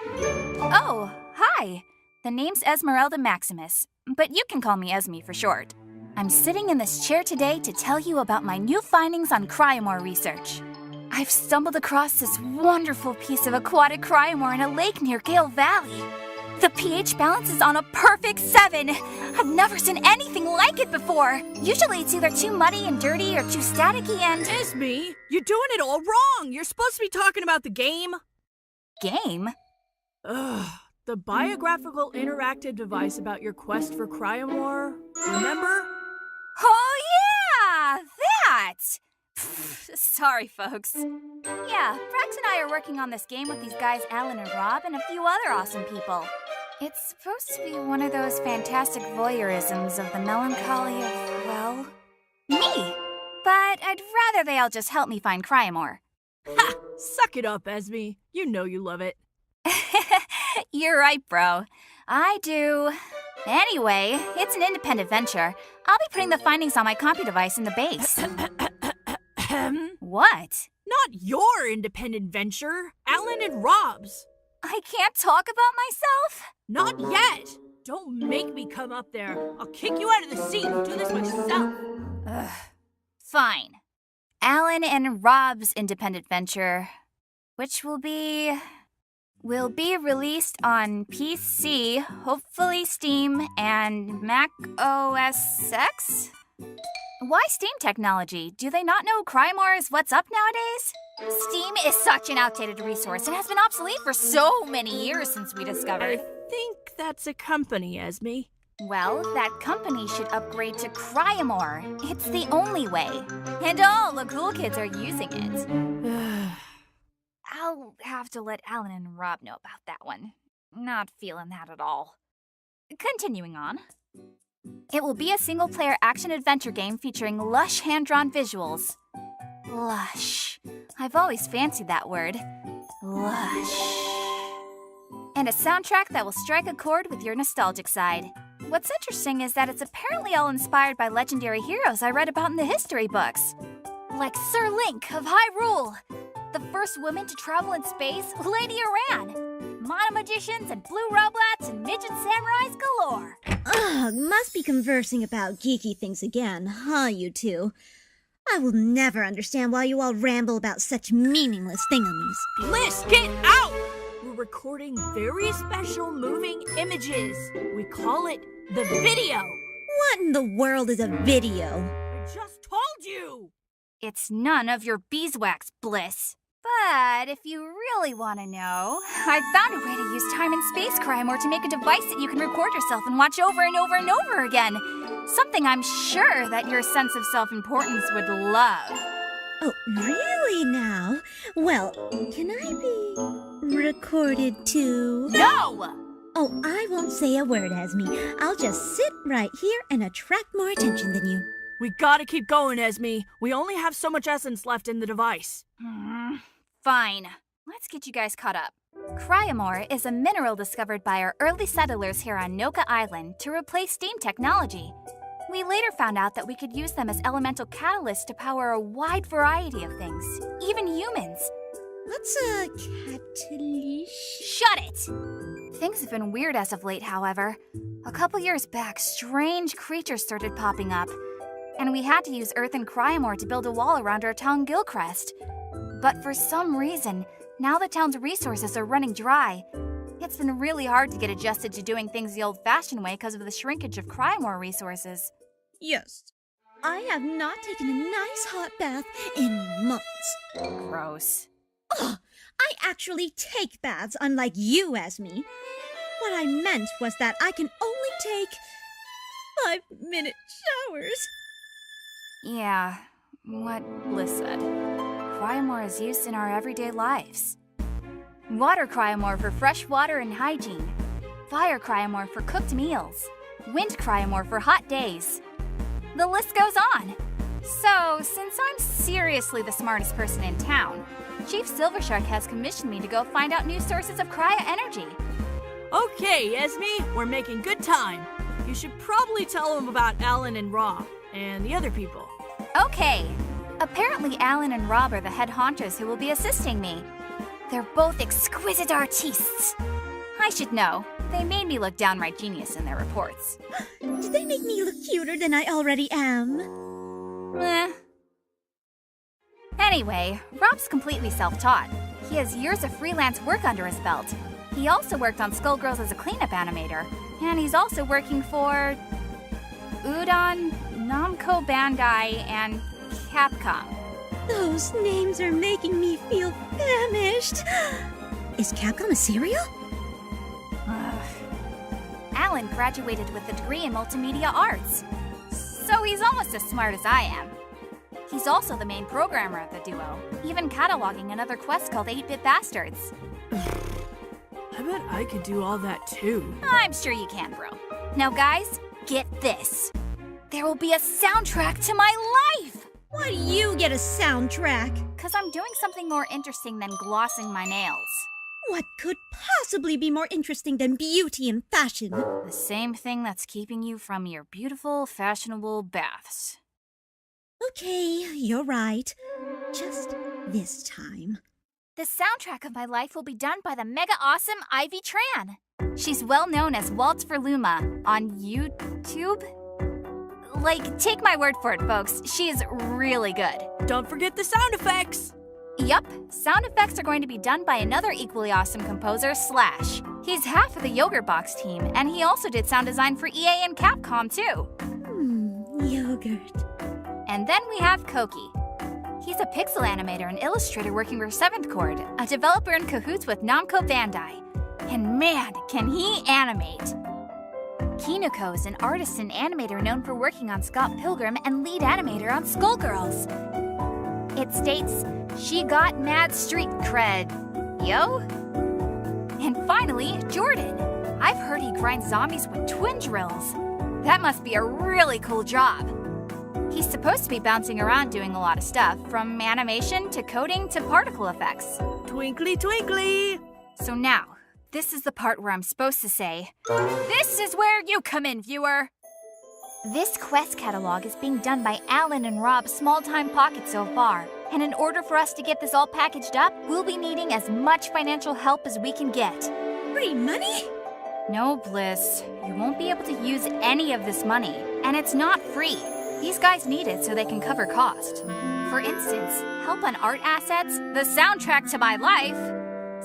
Oh, hi. The name's Esmeralda Maximus, but you can call me Esme for short. I'm sitting in this chair today to tell you about my new findings on Cryamore research. I've stumbled across this wonderful piece of aquatic Cryamore in a lake near Gale Valley. The pH balance is on a perfect 7. I've never seen anything like it before. Usually it's either too muddy and dirty or too staticky and... Esme, you're doing it all wrong. You're supposed to be talking about the game. Game? Ugh, the biographical interactive device about your quest for Cryamore. Remember? Oh yeah, that! Sorry, folks. Yeah, Brax and I are working on this game with these guys Alan and Rob and a few other awesome people. It's supposed to be one of those fantastic voyeurisms of the melancholy of, well, me. But I'd rather they all just help me find Cryamore. Ha! Suck it up, Esme. You know you love it. You're right, bro. I do. Anyway, it's an independent venture. I'll be putting the findings on my compy device in the base. What? Not your independent venture. Alan and Rob's. I can't talk about myself? Not yet. Don't make me come up there. I'll kick you out of the seat and do this myself. Ugh. Fine. Alan and Rob's independent venture, which will be released on PC, hopefully Steam, and Mac OS X? Why Steam technology? Do they not know Cryamore is what's up nowadays? Steam is such an outdated resource and has been obsolete for so many years since we discovered. I think that's a company, Esme. Well, that company should upgrade to Cryamore. It's the only way. And all the cool kids are using it. I'll have to let Alan and Rob know about that one. Not feeling that at all. Continuing on. It will be a single-player action-adventure game featuring lush hand-drawn visuals. Lush. I've always fancied that word. Lush. And a soundtrack that will strike a chord with your nostalgic side. What's interesting is that it's apparently all inspired by legendary heroes I read about in the history books. Like Sir Link of Hyrule, the first woman to travel in space, Lady Aran, mono-magicians and blue robots and midget samurais galore. Ugh, must be conversing about geeky things again, huh, you two? I will never understand why you all ramble about such meaningless thingamies. Bliss, get out! We're recording very special moving images. We call it the video. What in the world is a video? I just told you! It's none of your beeswax, Bliss. But if you really want to know, I've found a way to use time and space Cryamore to make a device that you can record yourself and watch over and over and over again. Something I'm sure that your sense of self-importance would love. Oh, really now? Well, can I be recorded too? No! Oh, I won't say a word, Esme. I'll just sit right here and attract more attention than you. We gotta keep going, Esme. We only have so much essence left in the device. Fine. Let's get you guys caught up. Cryamore is a mineral discovered by our early settlers here on Noka Island to replace steam technology. We later found out that we could use them as elemental catalysts to power a wide variety of things, even humans. What's a catalyst? Shut it! Things have been weird as of late, however. A couple years back, strange creatures started popping up, and we had to use earth and Cryamore to build a wall around our town Gilcrest. But for some reason, now the town's resources are running dry. It's been really hard to get adjusted to doing things the old-fashioned way because of the shrinkage of Cryamore resources. Yes. I have not taken a nice hot bath in months. Gross. Ugh, I actually take baths, unlike you, Esme. What I meant was that I can only take 5-minute showers. Yeah, what Bliss said. Cryamore is used in our everyday lives. Water Cryamore for fresh water and hygiene. Fire Cryamore for cooked meals. Wind Cryamore for hot days. The list goes on. So, since I'm seriously the smartest person in town, Chief Silvershark has commissioned me to go find out new sources of cryo energy. Okay, Esme, we're making good time. You should probably tell them about Alan and Rob and the other people. Okay. Apparently Alan and Rob are the head honchos who will be assisting me. They're both exquisite artistes. I should know. They made me look downright genius in their reports. Did they make me look cuter than I already am? Anyway, Rob's completely self-taught. He has years of freelance work under his belt. He also worked on Skullgirls as a cleanup animator, and he's also working for Udon, Namco Bandai, and Capcom. Those names are making me feel famished. Is Capcom a cereal? Alan graduated with a degree in multimedia arts, so he's almost as smart as I am. He's also the main programmer of the duo, even cataloging another quest called 8-Bit Bastards. I bet I could do all that too. I'm sure you can, bro. Now guys, get this. There will be a soundtrack to my life! Why do you get a soundtrack? Because I'm doing something more interesting than glossing my nails. What could possibly be more interesting than beauty and fashion? The same thing that's keeping you from your beautiful, fashionable baths. Okay, you're right. Just this time. The soundtrack of my life will be done by the mega awesome Ivy Tran. She's well known as Waltz for Luma on YouTube. Like, take my word for it, folks. She is really good. Don't forget the sound effects! Yup, sound effects are going to be done by another equally awesome composer, Slash. He's half of the Yogurt Box team, and he also did sound design for EA and Capcom, too. Yogurt. And then we have Koki. He's a pixel animator and illustrator working for 7th Chord, a developer in cahoots with Namco Bandai. And man, can he animate! Kinuko is an artist and animator known for working on Scott Pilgrim and lead animator on Skullgirls. It states, she got mad street cred, yo? And finally, Jordan. I've heard he grinds zombies with twin drills. That must be a really cool job. He's supposed to be bouncing around doing a lot of stuff, from animation to coding to particle effects. Twinkly, twinkly! So now, this is the part where I'm supposed to say, this is where you come in, viewer! This quest catalog is being done by Alan and Rob's small-time pocket so far, and in order for us to get this all packaged up, we'll be needing as much financial help as we can get. Free money? No, Bliss. You won't be able to use any of this money, and it's not free. These guys need it so they can cover cost. For instance, help on art assets, the soundtrack to my life,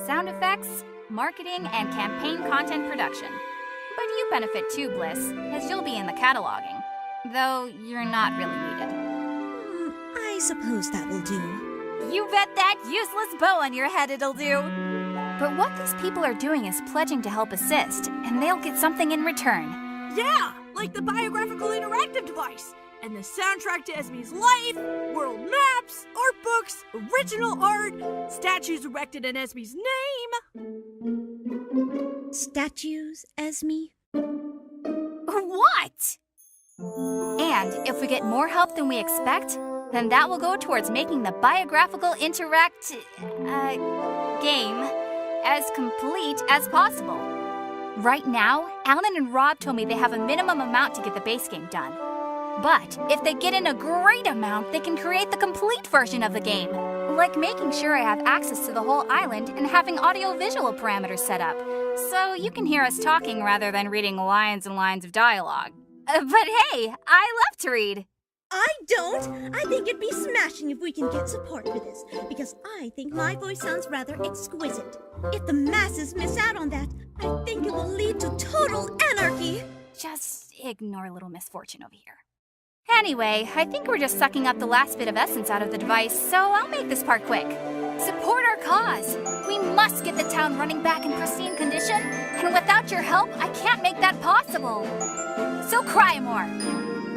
sound effects, marketing, and campaign content production. But you benefit too, Bliss, as you'll be in the cataloging. Though you're not really needed. I suppose that will do. You bet that useless bow on your head it'll do. But what these people are doing is pledging to help assist, and they'll get something in return. Yeah, like the biographical interactive device, and the soundtrack to Esme's life, world maps, art books, original art, statues erected in Esme's name. Statues, Esme? What? And if we get more help than we expect, then that will go towards making the biographical game as complete as possible. Right now, Alan and Rob told me they have a minimum amount to get the base game done. But if they get in a great amount, they can create the complete version of the game. Like making sure I have access to the whole island and having audio-visual parameters set up, so you can hear us talking rather than reading lines and lines of dialogue. But hey, I love to read. I don't! I think it'd be smashing if we can get support for this, because I think my voice sounds rather exquisite. If the masses miss out on that, I think it will lead to total anarchy! Just ignore little misfortune over here. Anyway, I think we're just sucking up the last bit of essence out of the device, so I'll make this part quick. Support our cause! We must get the town running back in pristine condition, and without your help, I can't make that possible. So Cryamore,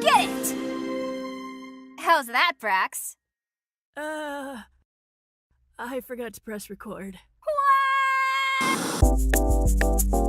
get it! How's that, Brax? I forgot to press record. What?